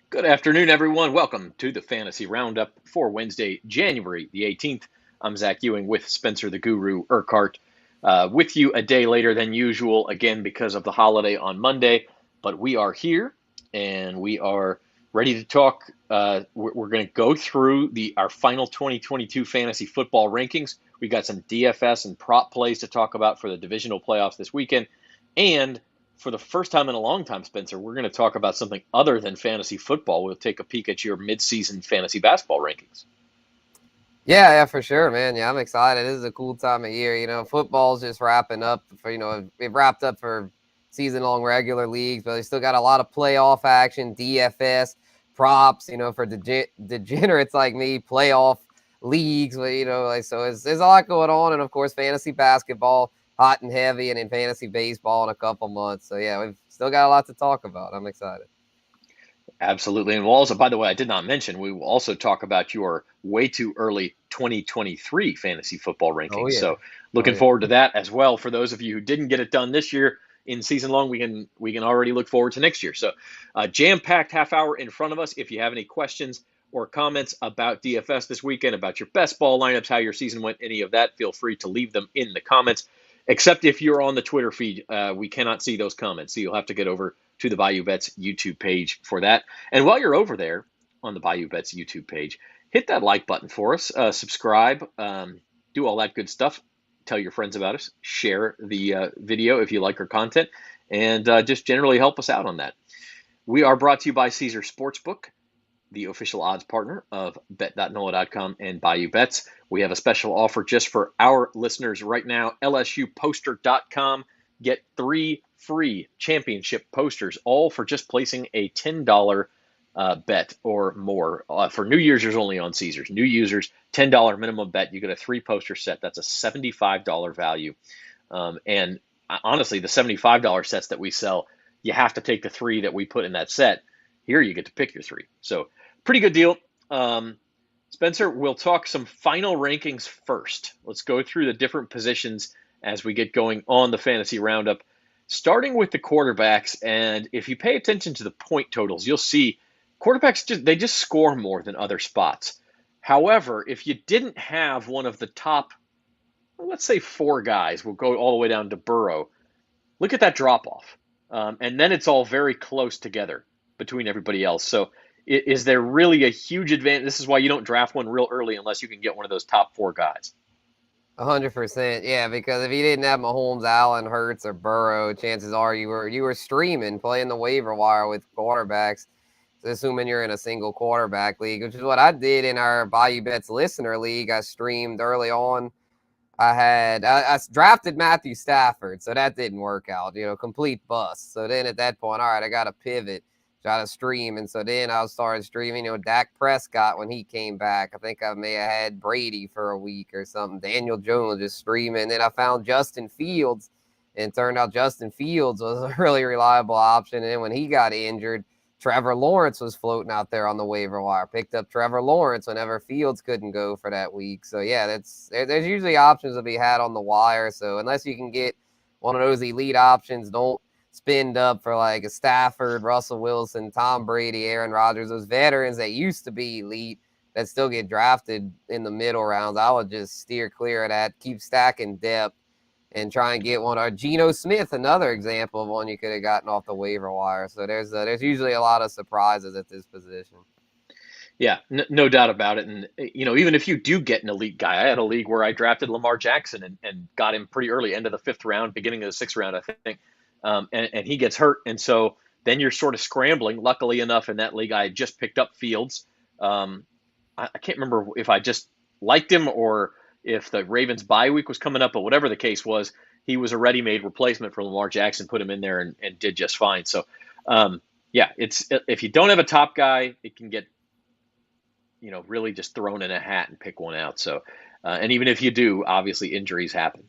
Good afternoon, everyone. Welcome to the Fantasy Roundup for Wednesday, January the 18th. I'm Zach Ewing with Spencer the Guru Urquhart, with you a day later than usual, again because of the holiday on Monday. But we are here and we are ready to talk. We're going to go through our final 2022 fantasy football rankings. We got some DFS and prop plays to talk about for the divisional playoffs this weekend, and for the first time in a long time, Spencer, we're going to talk about something other than fantasy football. We'll take a peek at your midseason fantasy basketball rankings. Yeah, for sure, man. Yeah, I'm excited. This is a cool time of year. Football's just wrapping up it wrapped up for season-long regular leagues, but they still got a lot of playoff action, DFS, props, for degenerates like me, playoff leagues, so there's a lot going on. And of course, fantasy basketball, hot and heavy, and in fantasy baseball in a couple months. So yeah, we've still got a lot to talk about. I'm excited. Absolutely. And we'll also, by the way, I did not mention, we will also talk about your way too early 2023 fantasy football Oh rankings. yeah. So Oh looking yeah. forward to that as well. For those of you who didn't get it done this year in season long, we can already look forward to next year. So jam-packed half hour in front of us. If you have any questions or comments about DFS this weekend, about your best ball lineups, how your season went, any of that, feel free to leave them in the comments. Except if you're on the Twitter feed, we cannot see those comments. So you'll have to get over to the Bayou Bets YouTube page for that. And while you're over there on the Bayou Bets YouTube page, hit that like button for us, subscribe, do all that good stuff. Tell your friends about us, share the video if you like our content, and just generally help us out on that. We are brought to you by Caesar Sportsbook, the official odds partner of bet.NOLA.com and Bayou Bets. We have a special offer just for our listeners right now. LSUposter.com. Get 3 free championship posters, all for just placing a $10 bet or more. For new users only on Caesars. New users, $10 minimum bet. You get a 3 poster set. That's a $75 value. And honestly, the $75 sets that we sell, you have to take the 3 that we put in that set. Here you get to pick your 3. So pretty good deal. Spencer, we'll talk some final rankings first. Let's go through the different positions as we get going on the fantasy roundup, starting with the quarterbacks. And if you pay attention to the point totals, you'll see quarterbacks just score more than other spots. However, if you didn't have one of the top, let's say 4 guys, we'll go all the way down to Burrow. Look at that drop off. And then it's all very close together between everybody else. So is there really a huge advantage? This is why you don't draft one real early unless you can get one of those top 4 guys. 100%, yeah. Because if you didn't have Mahomes, Allen, Hurts, or Burrow, chances are you were streaming, playing the waiver wire with quarterbacks. So assuming you're in a single quarterback league, which is what I did in our Bayou Bets listener league. I streamed early on. I drafted Matthew Stafford, so that didn't work out. Complete bust. So then at that point, all right, I got to pivot, try to stream, and so then I started streaming. Dak Prescott when he came back. I think I may have had Brady for a week or something. Daniel Jones just streaming. And then I found Justin Fields, and it turned out Justin Fields was a really reliable option. And then when he got injured, Trevor Lawrence was floating out there on the waiver wire. Picked up Trevor Lawrence whenever Fields couldn't go for that week. So yeah, there's usually options to be had on the wire. So unless you can get one of those elite options, don't spend up for like a Stafford, Russell Wilson, Tom Brady, Aaron Rodgers, those veterans that used to be elite that still get drafted in the middle rounds. I would just steer clear of that. Keep stacking depth and try and get one. Or Geno Smith, another example of one you could have gotten off the waiver wire. So there's usually a lot of surprises at this position. Yeah, no doubt about it. And, even if you do get an elite guy, I had a league where I drafted Lamar Jackson and got him pretty early, end of the 5th round, beginning of the 6th round, I think. And he gets hurt. And so then you're sort of scrambling. Luckily enough, in that league, I had just picked up Fields. I can't remember if I just liked him or if the Ravens bye week was coming up, but whatever the case was, he was a ready-made replacement for Lamar Jackson, put him in there and did just fine. So, yeah, if you don't have a top guy, it can get, really just thrown in a hat and pick one out. So, and even if you do, obviously injuries happen.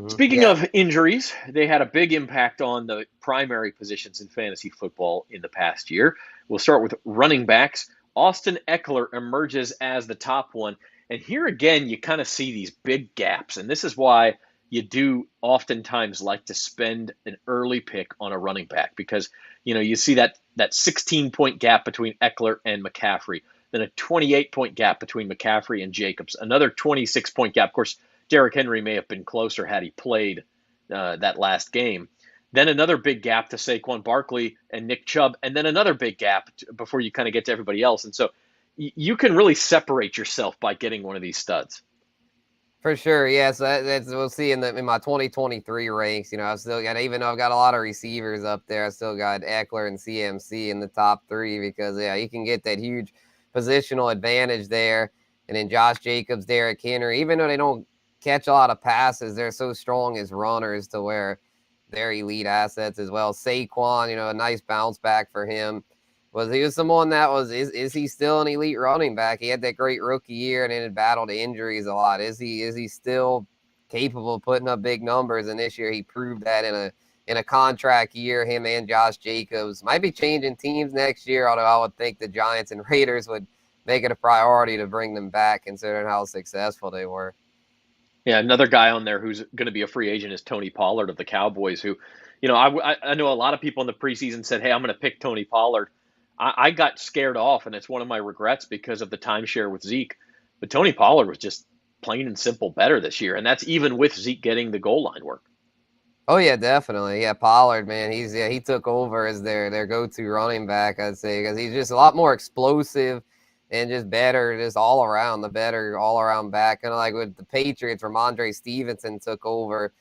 Speaking of injuries, they had a big impact on the primary positions in fantasy football in the past year. We'll start with running backs. Austin Eckler emerges as the top one. And here again, you kind of see these big gaps. And this is why you do oftentimes like to spend an early pick on a running back because, you see that 16-point gap between Eckler and McCaffrey, then a 28-point gap between McCaffrey and Jacobs, another 26-point gap. Of course, Derrick Henry may have been closer had he played that last game. Then another big gap to Saquon Barkley and Nick Chubb, and then another big gap before you kind of get to everybody else. And so you can really separate yourself by getting one of these studs. For sure, yeah. So that's we'll see in my 2023 ranks. I've still got, even though I've got a lot of receivers up there, I still got Eckler and CMC in the top 3 because you can get that huge positional advantage there. And then Josh Jacobs, Derrick Henry, even though they don't catch a lot of passes, they're so strong as runners to where they're elite assets as well. Saquon, a nice bounce back for him. He was someone that is he still an elite running back? He had that great rookie year and then had battled injuries a lot. Is he still capable of putting up big numbers? And this year he proved that in a contract year. Him and Josh Jacobs might be changing teams next year, although I would think the Giants and Raiders would make it a priority to bring them back considering how successful they were. Yeah, another guy on there who's going to be a free agent is Tony Pollard of the Cowboys, who, I know a lot of people in the preseason said, hey, I'm going to pick Tony Pollard. I got scared off, and it's one of my regrets because of the timeshare with Zeke. But Tony Pollard was just plain and simple better this year, and that's even with Zeke getting the goal line work. Oh, yeah, definitely. Yeah, Pollard, man, he took over as their go-to running back, I'd say, because he's just a lot more explosive and just better, just all around, the better all-around back. Kind of like with the Patriots, Ramondre Stevenson took over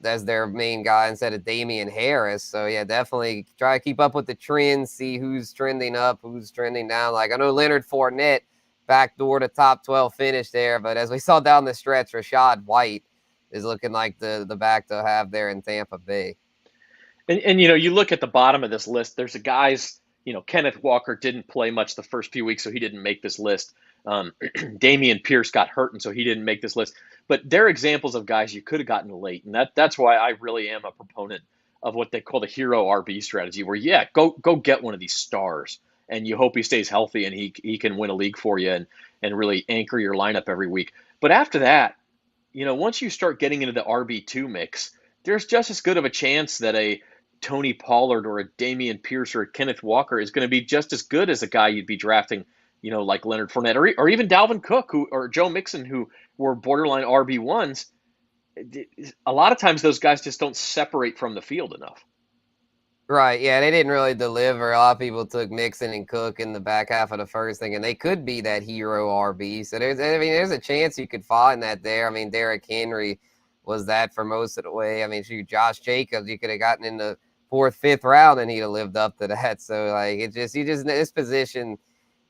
as their main guy instead of Damian Harris. So, yeah, definitely try to keep up with the trends, see who's trending up, who's trending down. Like, I know Leonard Fournette backdoor to top 12 finish there, but as we saw down the stretch, Rachaad White is looking like the back to have there in Tampa Bay. And you look at the bottom of this list, there's a guys, Kenneth Walker didn't play much the first few weeks, so he didn't make this list. Damian Pierce got hurt, and so he didn't make this list. But they're examples of guys you could have gotten late, and that's why I really am a proponent of what they call the hero RB strategy, where go get one of these stars, and you hope he stays healthy and he can win a league for you and really anchor your lineup every week. But after that, once you start getting into the RB2 mix, there's just as good of a chance that a Tony Pollard or a Damian Pierce or a Kenneth Walker is going to be just as good as a guy you'd be drafting, like Leonard Fournette or even Dalvin Cook or Joe Mixon, who were borderline RB1s. A lot of times those guys just don't separate from the field enough. Right, yeah, they didn't really deliver. A lot of people took Mixon and Cook in the back half of the first thing, and they could be that hero RB. So there's a chance you could find that there. I mean, Derrick Henry was that for most of the way. I mean, Josh Jacobs, you could have gotten in the 4th, 5th round, and he'd have lived up to that. So like, this position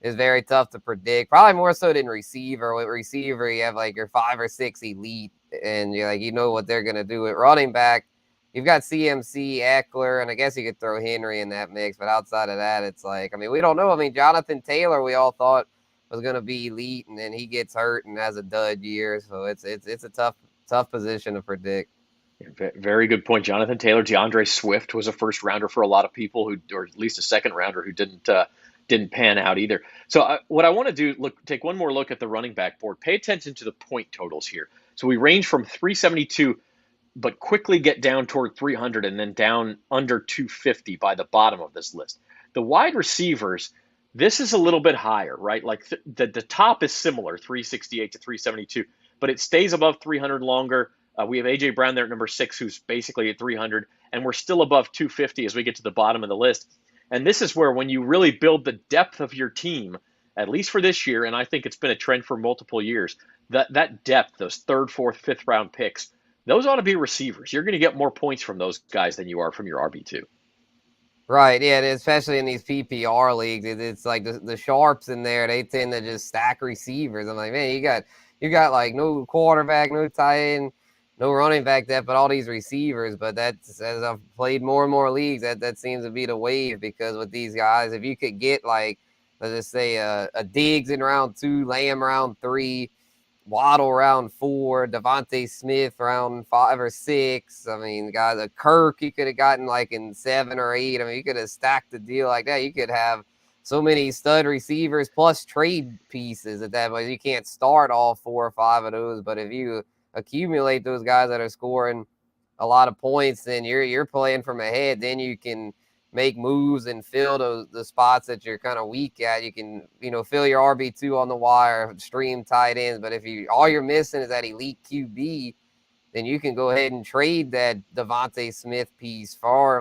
is very tough to predict. Probably more so than receiver. With receiver, you have like your 5 or 6 elite, and you're like, what they're gonna do at running back. You've got CMC, Eckler, and I guess you could throw Henry in that mix. But outside of that, it's like, I mean, we don't know. I mean, Jonathan Taylor, we all thought was going to be elite, and then he gets hurt and has a dud year. So it's a tough position to predict. Very good point. Jonathan Taylor, DeAndre Swift was a first rounder for a lot of people or at least a second rounder who didn't pan out either. So what I want to do, take one more look at the running back board. Pay attention to the point totals here. So we range from 372 but quickly get down toward 300 and then down under 250 by the bottom of this list. The wide receivers, this is a little bit higher, right? Like the top is similar, 368 to 372, but it stays above 300 longer. We have A.J. Brown there at number 6, who's basically at 300, and we're still above 250 as we get to the bottom of the list. And this is where when you really build the depth of your team, at least for this year, and I think it's been a trend for multiple years, that depth, those 3rd, 4th, 5th round picks, those ought to be receivers. You're going to get more points from those guys than you are from your RB2. Right, yeah, especially in these PPR leagues, it's like the sharps in there. They tend to just stack receivers. I'm like, man, you got like no quarterback, no tight end, no running back depth, but all these receivers. But that's, as I've played more and more leagues, that seems to be the wave, because with these guys, if you could get like, let's just say a Diggs in round 2, Lamb round 3, Waddle round 4, Devontae Smith round 5 or 6. I mean, guys, a Kirk you could have gotten like in 7 or 8. I mean, you could have stacked the deal like that. You could have so many stud receivers plus trade pieces at that point. You can't start all 4 or 5 of those, but if you accumulate those guys that are scoring a lot of points, then you're playing from ahead. Then you can make moves and fill the spots that you're kind of weak at. You can, fill your RB2 on the wire, stream tight ends. But if all you're missing is that elite QB, then you can go ahead and trade that Devontae Smith piece for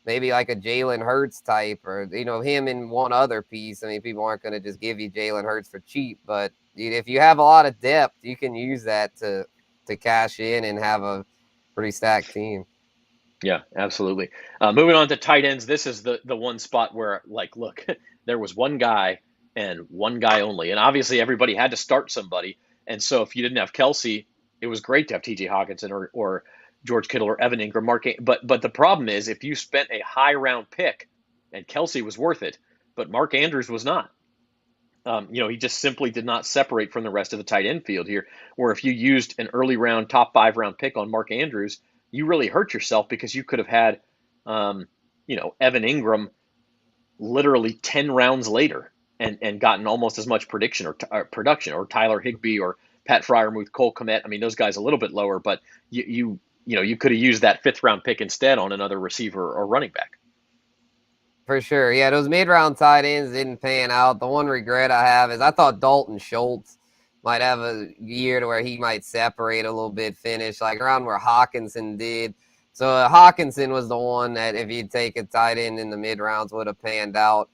maybe like a Jalen Hurts type, or him and one other piece. I mean, people aren't going to just give you Jalen Hurts for cheap, but if you have a lot of depth, you can use that to cash in and have a pretty stacked team. Yeah, absolutely. Moving on to tight ends, this is the one spot where, look, there was one guy and one guy only, and obviously everybody had to start somebody. And so if you didn't have Kelsey, it was great to have T.J. Hockenson or George Kittle or Evan Ingram. But the problem is, if you spent a high round pick, and Kelsey was worth it, but Mark Andrews was not. He just simply did not separate from the rest of the tight end field here. Where if you used an early round, top 5 round pick on Mark Andrews, you really hurt yourself, because you could have had, Evan Ingram literally 10 rounds later and gotten almost as much production, or Tyler Higbee or Pat Freiermuth, Cole Kmet. I mean, those guys a little bit lower, but you could have used that 5th round pick instead on another receiver or running back. For sure. Yeah, those mid-round tight ends didn't pan out. The one regret I have is I thought Dalton Schultz might have a year to where he might separate a little bit, finish like around where Hockenson did. So Hockenson was the one that, if you'd take a tight end in the mid-rounds, would have panned out.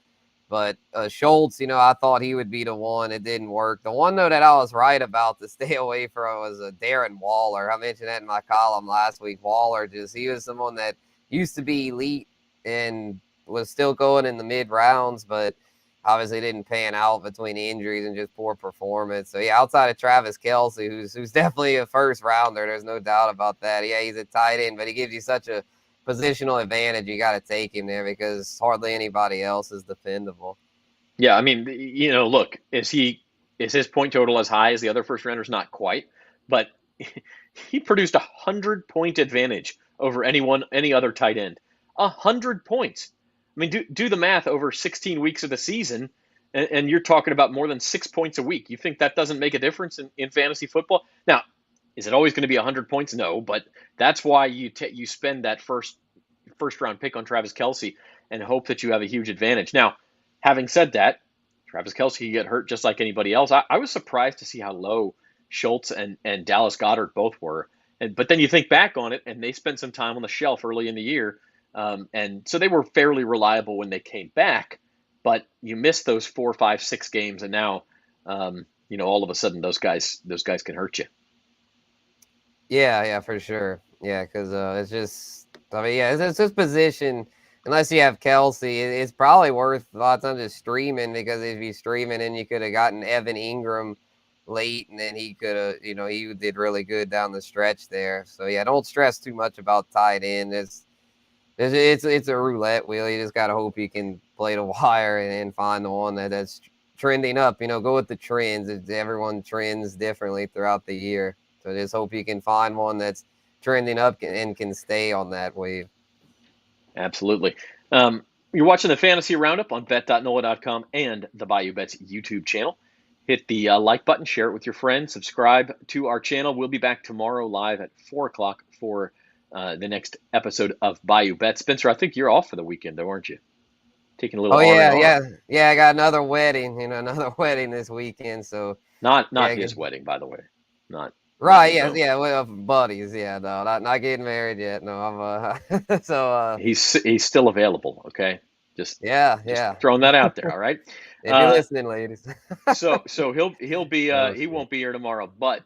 But Schultz, I thought he would be the one. It didn't work. The one, though, that I was right about to stay away from was Darren Waller. I mentioned that in my column last week. Waller, he was someone that used to be elite and was still going in the mid rounds, but obviously didn't pan out between injuries and just poor performance. So yeah, outside of Travis Kelce, who's definitely a first rounder, there's no doubt about that. Yeah, he's a tight end, but he gives you such a positional advantage. You got to take him there because hardly anybody else is dependable. Yeah, I mean, look, is his point total as high as the other first rounders? Not quite, but he produced 100-point advantage over any other tight end. 100 points. I mean, do the math over 16 weeks of the season, and you're talking about more than 6 points a week. You think that doesn't make a difference in fantasy football? Now, is it always going to be 100 points? No, but that's why you spend that first round pick on Travis Kelce and hope that you have a huge advantage. Now, having said that, Travis Kelce can get hurt just like anybody else. I was surprised to see how low Schultz and Dallas Goedert both were. But then you think back on it, and they spent some time on the shelf early in the year. And so they were fairly reliable when they came back, but you missed those 4, 5, 6 games, and now, all of a sudden those guys can hurt you. Yeah, for sure. Yeah, because it's just, it's this position. Unless you have Kelsey, it's probably worth a lot of times just streaming, because if you streaming, then you could have gotten Evan Ingram late, and then he could have, he did really good down the stretch there. So yeah, don't stress too much about tight end. It's a roulette wheel. You just gotta hope you can play the wire and find the one that's trending up. Go with the trends. Everyone trends differently throughout the year, so just hope you can find one that's trending up and can stay on that wave. Absolutely. You're watching the Fantasy Roundup on bet.NOLA.com and the Bayou Bets YouTube channel. Hit the like button, share it with your friends, subscribe to our channel. We'll be back tomorrow live at 4 o'clock for the next episode of Bayou Bets. Spencer, I think you're off for the weekend, though, aren't you? Taking a little yeah. I got another wedding, this weekend. So not his wedding, by the way. Not right. Yeah. Well, buddies. Yeah. No, not getting married yet. No, I'm so he's still available. Okay. Just throwing that out there. All right. If you're listening, ladies. so he'll be he won't be here tomorrow, but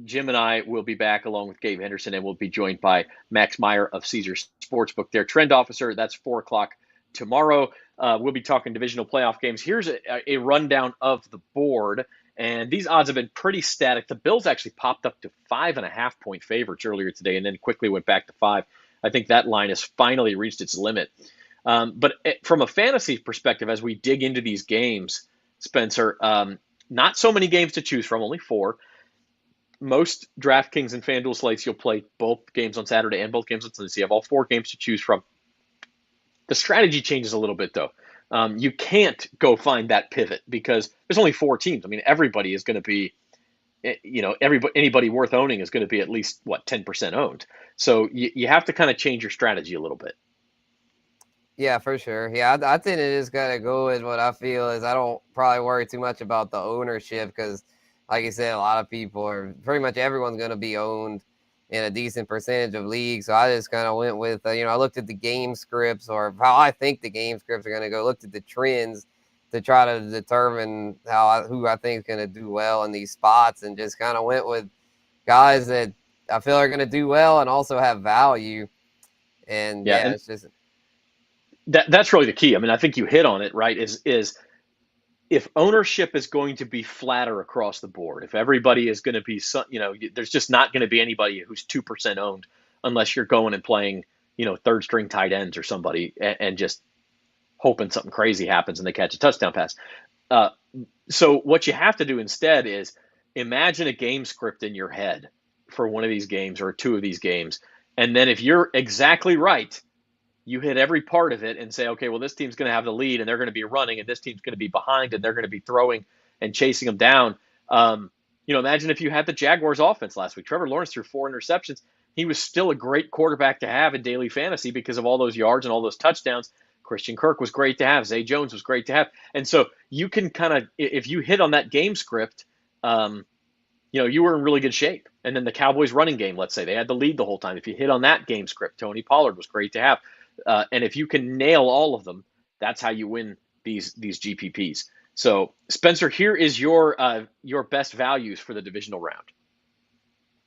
Jim and I will be back along with Gabe Henderson, and we'll be joined by Max Meyer of Caesars Sportsbook, their trend officer. That's 4 o'clock tomorrow. We'll be talking divisional playoff games. Here's a rundown of the board, and these odds have been pretty static. The Bills actually popped up to 5.5-point favorites earlier today, and then quickly went back to 5. I think that line has finally reached its limit. But from a fantasy perspective, as we dig into these games, Spencer, not so many games to choose from, only 4. Most DraftKings and FanDuel slates, you'll play both games on Saturday and both games on Sunday. So you have all 4 games to choose from. The strategy changes a little bit, though. You can't go find that pivot because there's only 4 teams. I mean, everybody is going to be anybody worth owning is going to be at least 10% owned. So you have to kind of change your strategy a little bit. Yeah, for sure. Yeah, I think it is going to go with what I feel is I don't probably worry too much about the ownership because, like you said, a lot of people are pretty much everyone's going to be owned in a decent percentage of leagues. So I just kind of went with, I looked at the game scripts or how I think the game scripts are going to go, looked at the trends to try to determine who I think is going to do well in these spots and just kind of went with guys that I feel are going to do well and also have value. And Yeah, and it's just that's really the key. I mean, I think you hit on it, right? Is if ownership is going to be flatter across the board, if everybody is going to be, there's just not going to be anybody who's 2% owned unless you're going and playing, third string tight ends or somebody and just hoping something crazy happens and they catch a touchdown pass. So what you have to do instead is imagine a game script in your head for one of these games or two of these games. And then if you're exactly right, you hit every part of it and say, okay, well, this team's going to have the lead and they're going to be running and this team's going to be behind and they're going to be throwing and chasing them down. Imagine if you had the Jaguars offense last week. Trevor Lawrence threw 4 interceptions. He was still a great quarterback to have in daily fantasy because of all those yards and all those touchdowns. Christian Kirk was great to have. Zay Jones was great to have. And so you can kind of, if you hit on that game script, you were in really good shape. And then the Cowboys running game, let's say they had the lead the whole time. If you hit on that game script, Tony Pollard was great to have. And if you can nail all of them, that's how you win these GPPs. So Spencer, here is your best values for the divisional round.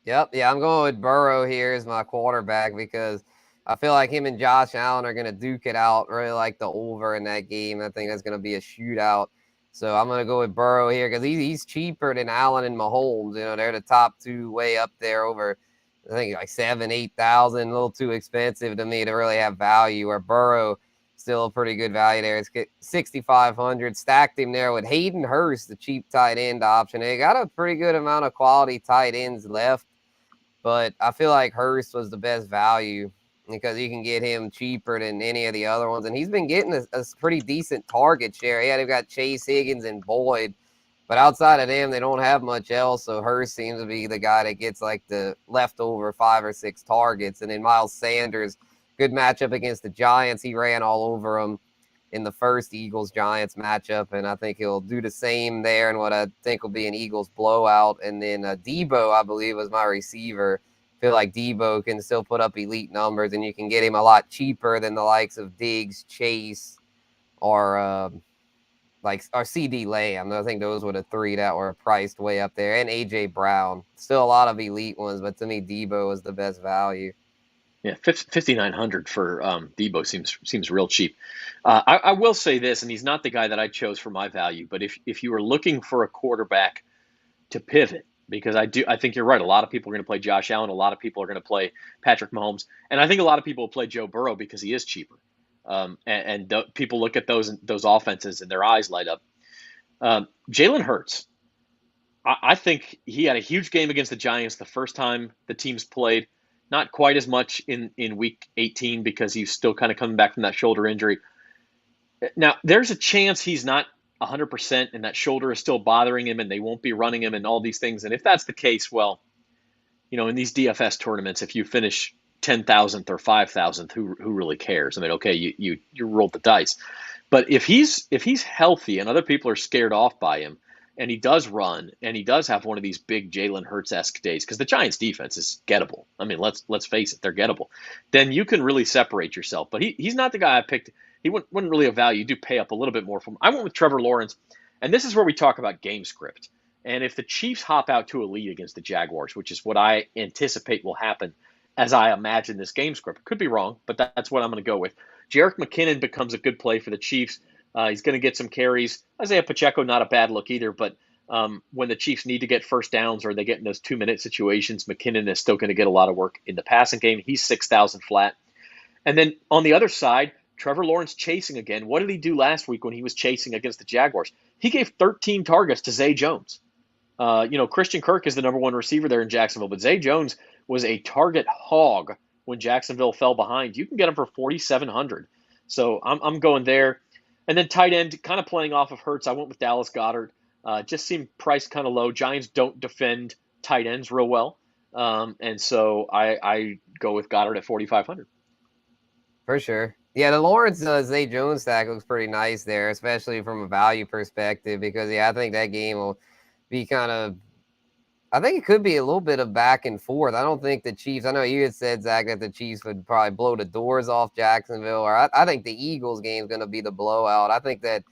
Yep. Yeah, I'm going with Burrow here as my quarterback because I feel like him and Josh Allen are going to duke it out. Really like the over in that game. I think that's going to be a shootout. So I'm going to go with Burrow here because he's cheaper than Allen and Mahomes. They're the top two way up there over, I think, like 7,000, 8,000. A little too expensive to me to really have value. Or Burrow, still a pretty good value there. It's 6,500. Stacked him there with Hayden Hurst, the cheap tight end option. They got a pretty good amount of quality tight ends left. But I feel like Hurst was the best value because you can get him cheaper than any of the other ones. And he's been getting a pretty decent target share. Yeah, they've got Chase, Higgins, and Boyd. But outside of them, they don't have much else. So Hurst seems to be the guy that gets like the leftover 5 or 6 targets. And then Miles Sanders, good matchup against the Giants. He ran all over them in the first Eagles-Giants matchup, and I think he'll do the same there in what I think will be an Eagles blowout. And then Debo, I believe, was my receiver. I feel like Debo can still put up elite numbers, and you can get him a lot cheaper than the likes of Diggs, Chase, or C.D. Lamb. I think those were the 3 that were priced way up there, and A.J. Brown. Still a lot of elite ones, but to me, Debo was the best value. Yeah, 5,900 for Debo seems real cheap. I will say this, and he's not the guy that I chose for my value, but if you were looking for a quarterback to pivot, because I think you're right, a lot of people are going to play Josh Allen, a lot of people are going to play Patrick Mahomes, and I think a lot of people will play Joe Burrow because he is cheaper. People look at those offenses and their eyes light up. Jalen Hurts, I think he had a huge game against the Giants the first time the teams played. Not quite as much in week 18 because he's still kind of coming back from that shoulder injury. Now, there's a chance he's not 100% and that shoulder is still bothering him and they won't be running him and all these things. And if that's the case, well, in these DFS tournaments, if you finish 10,000th or 5,000th, who really cares? I mean, okay, you rolled the dice. But if he's healthy and other people are scared off by him, and he does run, and he does have one of these big Jalen Hurts-esque days, because the Giants' defense is gettable. I mean, let's face it, they're gettable. Then you can really separate yourself. But he's not the guy I picked. He wouldn't really have value. You do pay up a little bit more for him. I went with Trevor Lawrence, and this is where we talk about game script. And if the Chiefs hop out to a lead against the Jaguars, which is what I anticipate will happen as I imagine this game script. Could be wrong, but that's what I'm going to go with. Jerick McKinnon becomes a good play for the Chiefs. He's going to get some carries. Isaiah Pacheco, not a bad look either, but when the Chiefs need to get first downs or they get in those 2-minute situations, McKinnon is still going to get a lot of work in the passing game. He's 6,000 flat. And then on the other side, Trevor Lawrence chasing again. What did he do last week when he was chasing against the Jaguars? He gave 13 targets to Zay Jones. Christian Kirk is the number one receiver there in Jacksonville, but Zay Jones was a target hog when Jacksonville fell behind. You can get him for 4,700. So I'm going there. And then tight end, kind of playing off of Hurts. I went with Dallas Goedert. just seemed priced kind of low. Giants don't defend tight ends real well. And so I go with Goddard at 4,500. For sure. Yeah, the Lawrence Zay Jones stack looks pretty nice there, especially from a value perspective, because I think that game will be kind of. I think it could be a little bit of back and forth. I don't think the Chiefs. I know you had said, Zach, that the Chiefs would probably blow the doors off Jacksonville, or I think the Eagles game is going to be the blowout. I think that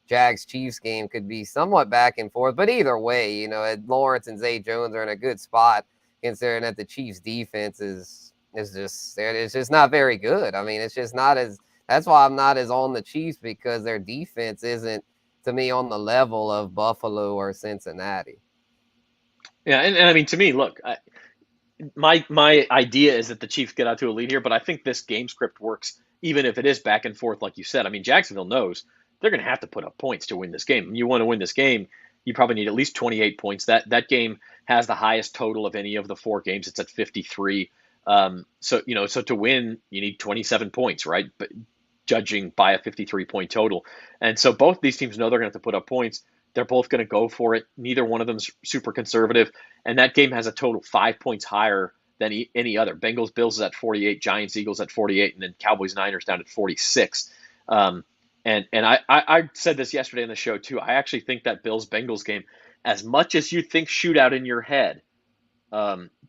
Jags Chiefs game could be somewhat back and forth, but either way, Lawrence and Zay Jones are in a good spot, considering that the Chiefs defense is just it's just not very good. I mean, it's just not as. That's why I'm not as on the Chiefs, because their defense isn't, to me, on the level of Buffalo or Cincinnati. Yeah, and I mean, to me, look, my idea is that the Chiefs get out to a lead here, but I think this game script works even if it is back and forth, like you said. I mean, Jacksonville knows they're going to have to put up points to win this game. And you want to win this game, you probably need at least 28 points. That game has the highest total of any of the 4 games. It's at 53. So to win, you need 27 points, right? But judging by a 53-point total. And so both these teams know they're going to have to put up points. They're both going to go for it. Neither one of them's super conservative. And that game has a total 5 points higher than any other. Bengals, Bills is at 48, Giants, Eagles at 48, and then Cowboys, Niners down at 46. And I said this yesterday in the show too. I actually think that Bills Bengals game, as much as you think shootout in your head,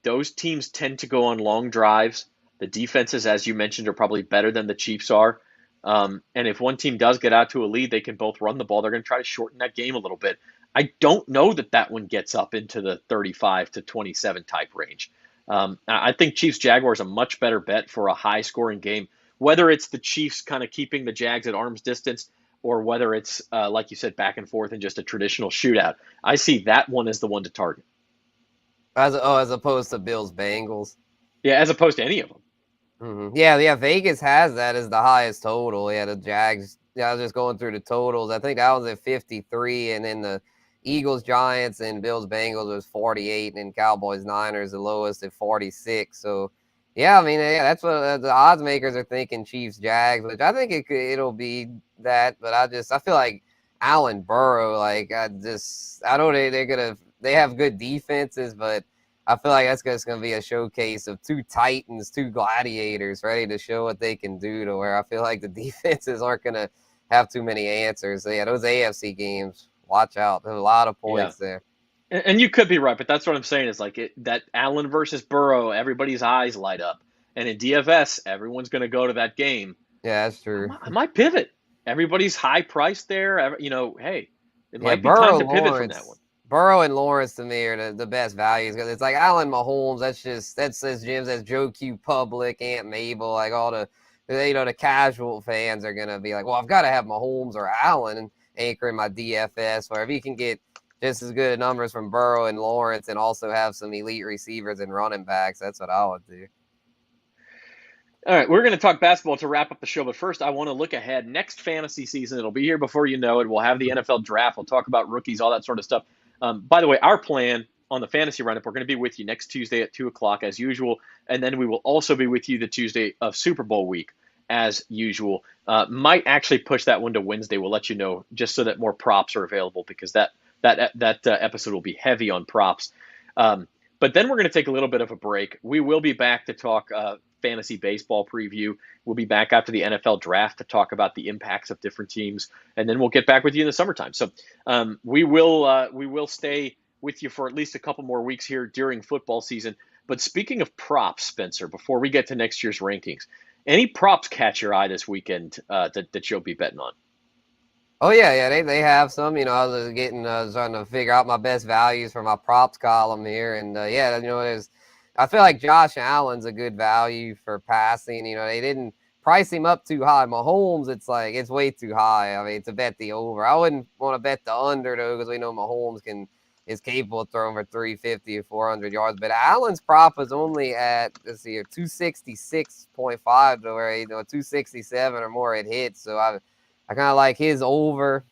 those teams tend to go on long drives. The defenses, as you mentioned, are probably better than the Chiefs are. And if one team does get out to a lead, they can both run the ball. They're going to try to shorten that game a little bit. I don't know that one gets up into the 35 to 27 type range. I think Chiefs Jaguars a much better bet for a high scoring game, whether it's the Chiefs kind of keeping the Jags at arm's distance, or whether it's, like you said, back and forth and just a traditional shootout. I see that one as the one to target. As opposed to Bills Bengals. Yeah, as opposed to any of them. Mm-hmm. Yeah. Vegas has that as the highest total. Yeah, the Jags. Yeah, I was just going through the totals. I think that was at 53, and then the Eagles, Giants, and Bills Bengals was 48, and Cowboys Niners the lowest at 46. So, yeah, I mean, that's what the odds makers are thinking. Chiefs Jags, which I think it'll be that, but I feel like Allen Burrow. Like I know they have good defenses, but I feel like that's just going to be a showcase of 2 Titans, 2 gladiators ready to show what they can do, to where I feel like the defenses aren't going to have too many answers. So, yeah, those AFC games, watch out. There's a lot of points there. And you could be right, but that's what I'm saying is like that Allen versus Burrow, everybody's eyes light up. And in DFS, everyone's going to go to that game. Yeah, that's true. I might pivot. Everybody's high priced there. Hey, it might be time to pivot from that one. Burrow and Lawrence, to me, are the best values, because it's like Allen Mahomes. That's Jim's. That's Joe Q Public, Aunt Mabel, like all the casual fans are gonna be like, well, I've got to have Mahomes or Allen anchoring my DFS. Where if you can get just as good numbers from Burrow and Lawrence, and also have some elite receivers and running backs, that's what I would do. All right, we're going to talk basketball to wrap up the show, but first I want to look ahead. Next fantasy season, it'll be here before you know it. We'll have the NFL draft. We'll talk about rookies, all that sort of stuff. By the way, our plan on the Fantasy Roundup, we're going to be with you next Tuesday at 2 o'clock as usual, and then we will also be with you the Tuesday of Super Bowl week as usual. Might actually push that one to Wednesday. We'll let you know, just so that more props are available, because that episode will be heavy on props. But then we're going to take a little bit of a break. We will be back to talk fantasy baseball preview. We'll be back after the NFL draft to talk about the impacts of different teams, and then we'll get back with you in the summertime. So we will stay with you for at least a couple more weeks here during football season. But speaking of props, Spencer, before we get to next year's rankings, any props catch your eye this weekend that you'll be betting on? Oh yeah, they have some. I was trying to figure out my best values for my props column here, and I feel like Josh Allen's a good value for passing. They didn't price him up too high. Mahomes, it's way too high. I mean, to bet the over. I wouldn't want to bet the under though, because we know Mahomes is capable of throwing for 350 or 400 yards. But Allen's prop is only at 266.5 to where 267 or more it hits. So I kind of like his over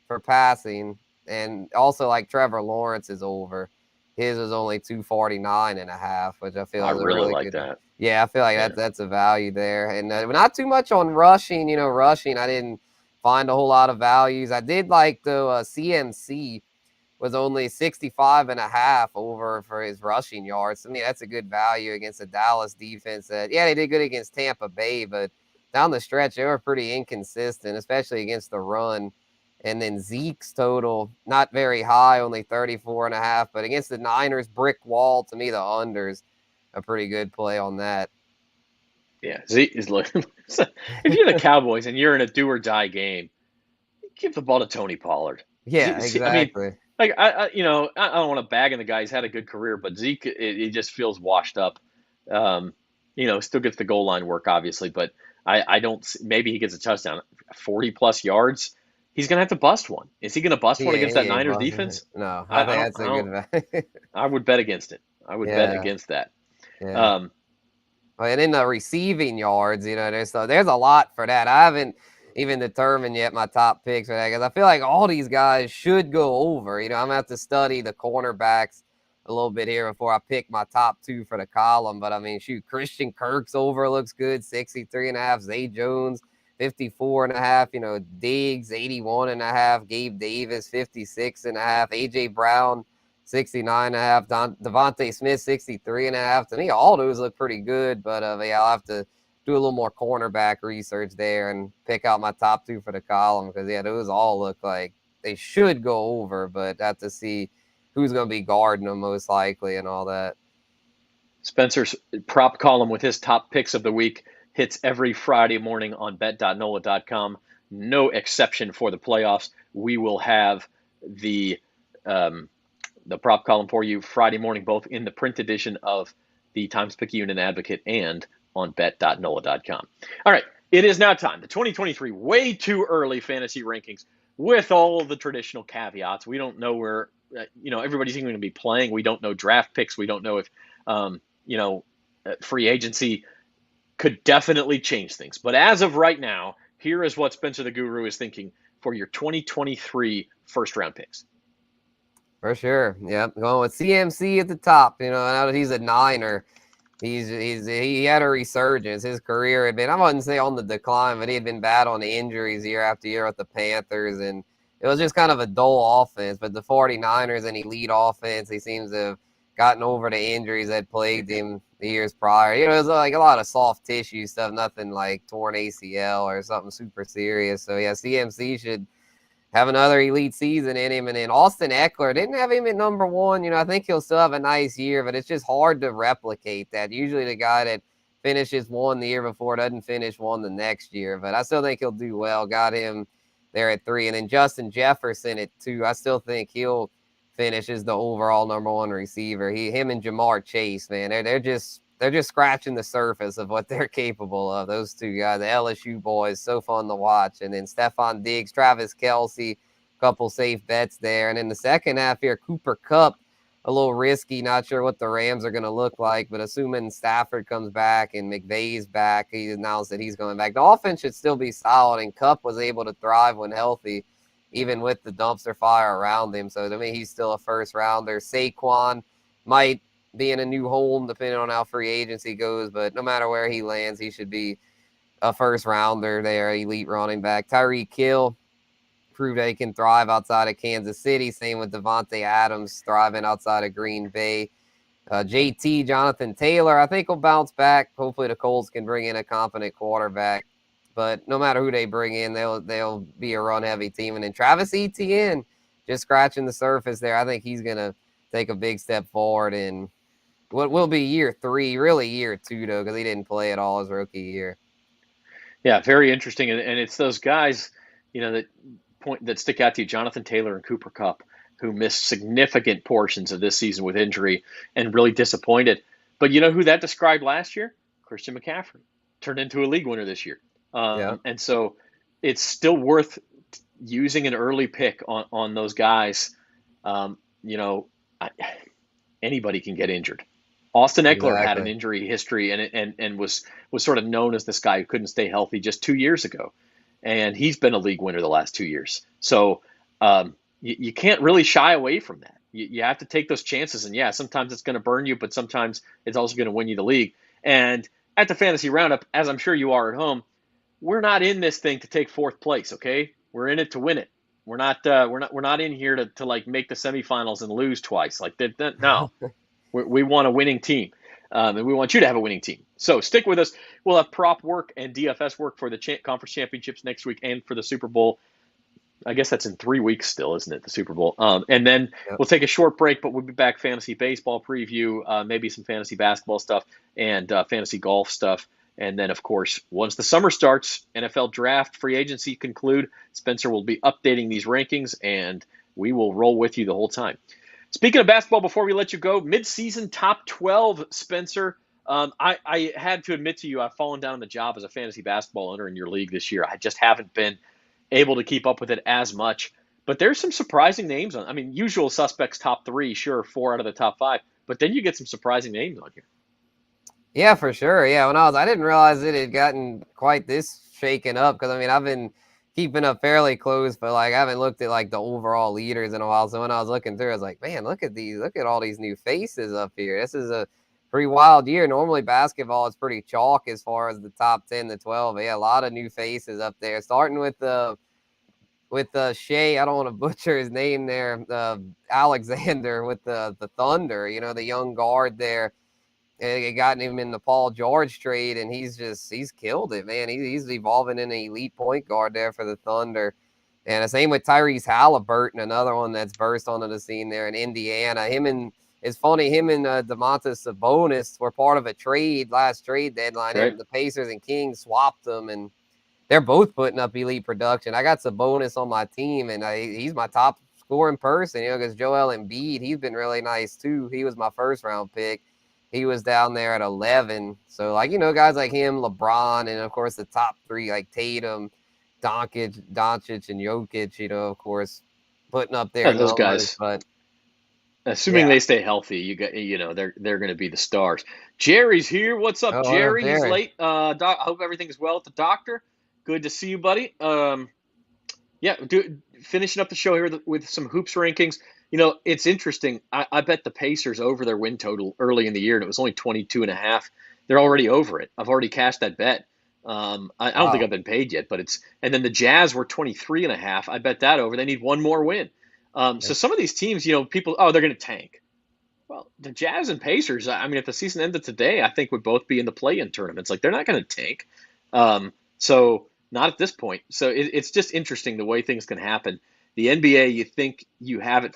for passing, and also like Trevor Lawrence's over. His is only 249.5, which I feel is a really like good. That. Yeah, I feel like that's a value there, and not too much on rushing. Rushing I didn't find a whole lot of values. I did like the CMC was only 65.5 over for his rushing yards. I mean, that's a good value against the Dallas defense that, yeah, they did good against Tampa Bay, but down the stretch, they were pretty inconsistent, especially against the run. And then Zeke's total, not very high, only 34.5, but against the Niners, brick wall, to me, the under's a pretty good play on that. Yeah, Zeke is looking. If you're the Cowboys and you're in a do or die game, give the ball to Tony Pollard. Yeah, I mean, exactly. like I don't want to bag on the guy. He's had a good career, but Zeke, it just feels washed up. Still gets the goal line work, obviously, but I don't. Maybe he gets a touchdown, 40+ yards. He's gonna have to bust one. Is he gonna bust one against that He ain't Niners busting it. defense? No, I I think don't. that's I a don't. good value. I would bet against it. I would bet Yeah, against that. yeah. Um, And in the receiving yards, there's a lot for that. I haven't even determined yet my top picks for that because I feel like all these guys should go over. I'm gonna have to study the cornerbacks a little bit here before I pick my top 2 for the column. But I mean, shoot, Christian Kirk's over looks good, 63.5. Zay Jones, 54.5. Diggs, 81.5. Gabe Davis, 56.5. AJ Brown, 69.5. Devontae Smith, 63.5. To me, all those look pretty good, but yeah, I'll have to do a little more cornerback research there and pick out my top 2 for the column because, yeah, those all look like they should go over, but have to see who's going to be guarding them most likely and all that. Spencer's prop column with his top picks of the week hits every Friday morning on bet.nola.com. No exception for the playoffs. We will have the prop column for you Friday morning, both in the print edition of the Times Picayune and Advocate and on bet.nola.com. All right, it is now time. The 2023 way too early fantasy rankings with all the traditional caveats. We don't know where everybody's even going to be playing. We don't know draft picks. We don't know if free agency could definitely change things. But as of right now, here is what Spencer the Guru is thinking for your 2023 first round picks. For sure. Yep. Going with CMC at the top. Now that he's a Niner, he had a resurgence. His career had been, I wouldn't say on the decline, but he had been battling injuries year after year with the Panthers, and it was just kind of a dull offense. But the 49ers, an elite offense, he seems to have gotten over the injuries that plagued him the years prior. It was like a lot of soft tissue stuff, nothing like torn ACL or something super serious. So yeah, CMC should have another elite season in him. And then Austin Eckler, didn't have him at number 1. I think he'll still have a nice year, but it's just hard to replicate that. Usually the guy that finishes 1 the year before doesn't finish 1 the next year, but I still think he'll do well. Got him there at 3. And then Justin Jefferson at 2. I still think he'll finish as the overall number 1 receiver. Him and Jamar Chase, man, they're just scratching the surface of what they're capable of. Those 2 guys, the LSU boys, so fun to watch. And then Stephon Diggs, Travis Kelce, couple safe bets there. And in the second half here, Cooper Kupp, a little risky. Not sure what the Rams are going to look like, but assuming Stafford comes back and McVay's back, he announced that he's going back. The offense should still be solid, and Kupp was able to thrive when healthy, even with the dumpster fire around him. So to me, he's still a first rounder. Saquon might be in a new home depending on how free agency goes, but no matter where he lands, he should be a first rounder there, elite running back. Tyreek Hill proved that he can thrive outside of Kansas City. Same with Devontae Adams, thriving outside of Green Bay. JT, Jonathan Taylor, I think will bounce back. Hopefully the Colts can bring in a competent quarterback, but no matter who they bring in, they'll be a run-heavy team. And then Travis Etienne, just scratching the surface there. I think he's going to take a big step forward in what will be year 3, really year 2, though, because he didn't play at all his rookie year. Yeah, very interesting. And it's those guys, that stick out to you, Jonathan Taylor and Cooper Kupp, who missed significant portions of this season with injury and really disappointed. But you know who that described last year? Christian McCaffrey. Turned into a league winner this year. And so it's still worth using an early pick on those guys. Anybody can get injured. Austin Eckler had an injury history and was sort of known as this guy who couldn't stay healthy just 2 years ago. And he's been a league winner the last 2 years. So you can't really shy away from that. You have to take those chances. And yeah, sometimes it's going to burn you, but sometimes it's also going to win you the league. And at the Fantasy Roundup, as I'm sure you are at home, we're not in this thing to take 4th place, okay? We're in it to win it. We're not in here to like make the semifinals and lose twice. Like that no. We want a winning team, and we want you to have a winning team. So stick with us. We'll have prop work and DFS work for the conference championships next week and for the Super Bowl. I guess that's in 3 weeks still, isn't it? The Super Bowl. And then Yep. we'll take a short break, but we'll be back. Fantasy baseball preview, maybe some fantasy basketball stuff, and fantasy golf stuff. And then, of course, once the summer starts, NFL draft, free agency conclude, Spencer will be updating these rankings, and we will roll with you the whole time. Speaking of basketball, before we let you go, mid-season top 12, Spencer. I had to admit to you, I've fallen down on the job as a fantasy basketball owner in your league this year. I just haven't been able to keep up with it as much. But there's some surprising names on. I mean, usual suspects top 3, sure, 4 out of the top 5. But then you get some surprising names on here. Yeah, for sure. Yeah, I didn't realize it had gotten quite this shaken up because I mean I've been keeping up fairly close, but like I haven't looked at like the overall leaders in a while. So when I was looking through, I was like, man, look at all these new faces up here. This is a pretty wild year. Normally basketball is pretty chalk as far as the top 10 to 12. But yeah, a lot of new faces up there. Starting with Shea, I don't want to butcher his name there, Alexander with the Thunder. You know, the young guard there. It got him in the Paul George trade, and he's killed it, man. He's evolving in an elite point guard there for the Thunder. And the same with Tyrese Halliburton, another one that's burst onto the scene there in Indiana. It's funny, him and Domantas Sabonis were part of a last trade deadline. Right. The Pacers and Kings swapped them, and they're both putting up elite production. I got Sabonis on my team, and he's my top scoring person, because Joel Embiid, he's been really nice too. He was my first round pick. He was down there at 11. So, guys like him, LeBron, and, of course, the top 3, like Tatum, Doncic, and Jokic, of course, putting up their those numbers. guys. But assuming they stay healthy, they're going to be the stars. Jerry's here. What's up, Jerry? He's late. I hope everything's well at the doctor. Good to see you, buddy. Finishing up the show here with some hoops rankings. It's interesting. I bet the Pacers over their win total early in the year, and it was only 22.5. They're already over it. I've already cashed that bet. I don't think I've been paid yet, but and then the Jazz were 23.5. I bet that over. They need one more win. So some of these teams, people, they're going to tank. Well, the Jazz and Pacers, I mean, if the season ended today, I think would both be in the play-in tournaments. Like, they're not going to tank. So not at this point. So it's just interesting the way things can happen. The NBA, you think you have it.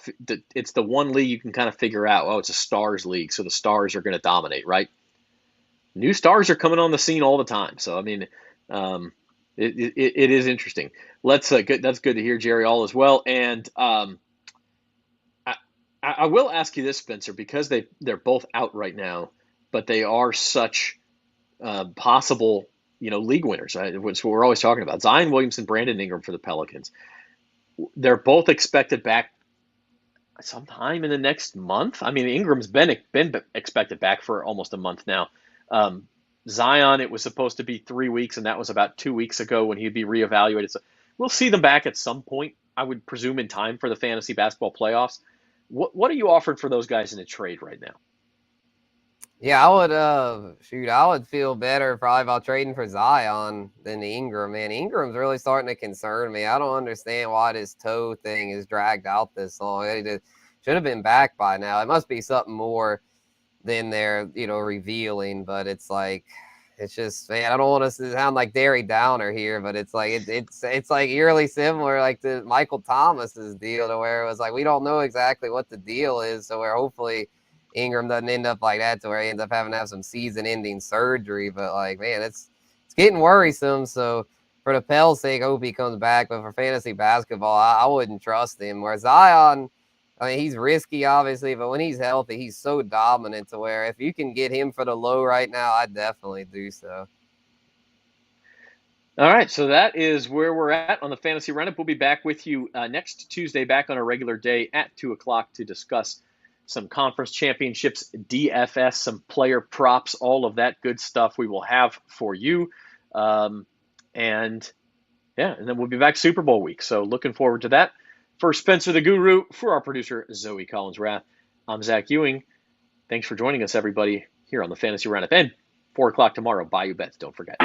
It's the one league you can kind of figure out. Oh, it's a stars league, so the stars are going to dominate, right? New stars are coming on the scene all the time. So I mean, it is interesting. That's good to hear, Jerry, all as well. And I will ask you this, Spencer, because they're both out right now, but they are such possible league winners. Which we're always talking about. Zion Williamson, Brandon Ingram for the Pelicans. They're both expected back sometime in the next month. I mean, Ingram's been expected back for almost a month now. Zion, it was supposed to be 3 weeks, and that was about 2 weeks ago when he'd be reevaluated. So we'll see them back at some point, I would presume, in time for the fantasy basketball playoffs. What are you offering for those guys in a trade right now? Yeah, I would feel better probably about trading for Zion than Ingram, man. Ingram's really starting to concern me. I don't understand why this toe thing is dragged out this long. It should have been back by now. It must be something more than they're, revealing, but it's like, it's just, man, I don't want to sound like Derry Downer here, but it's like, it's like eerily similar, like to Michael Thomas's deal, to where it was like, we don't know exactly what the deal is. So where hopefully Ingram doesn't end up like that, to where he ends up having to have some season-ending surgery. But like, man, it's getting worrisome. So for the Pels' sake, I hope he comes back. But for fantasy basketball, I wouldn't trust him. Where Zion, I mean, he's risky, obviously, but when he's healthy, he's so dominant, to where if you can get him for the low right now, I'd definitely do so. All right, so that is where we're at on the Fantasy Roundup. We'll be back with you next Tuesday, back on a regular day at 2 o'clock to discuss some conference championships, DFS, some player props, all of that good stuff we will have for you. And then we'll be back Super Bowl week. So looking forward to that. For Spencer the Guru, for our producer, Zoe Collins-Rath, I'm Zach Ewing. Thanks for joining us, everybody, here on the Fantasy Roundup. And 4 o'clock tomorrow, Bayou Bets, don't forget.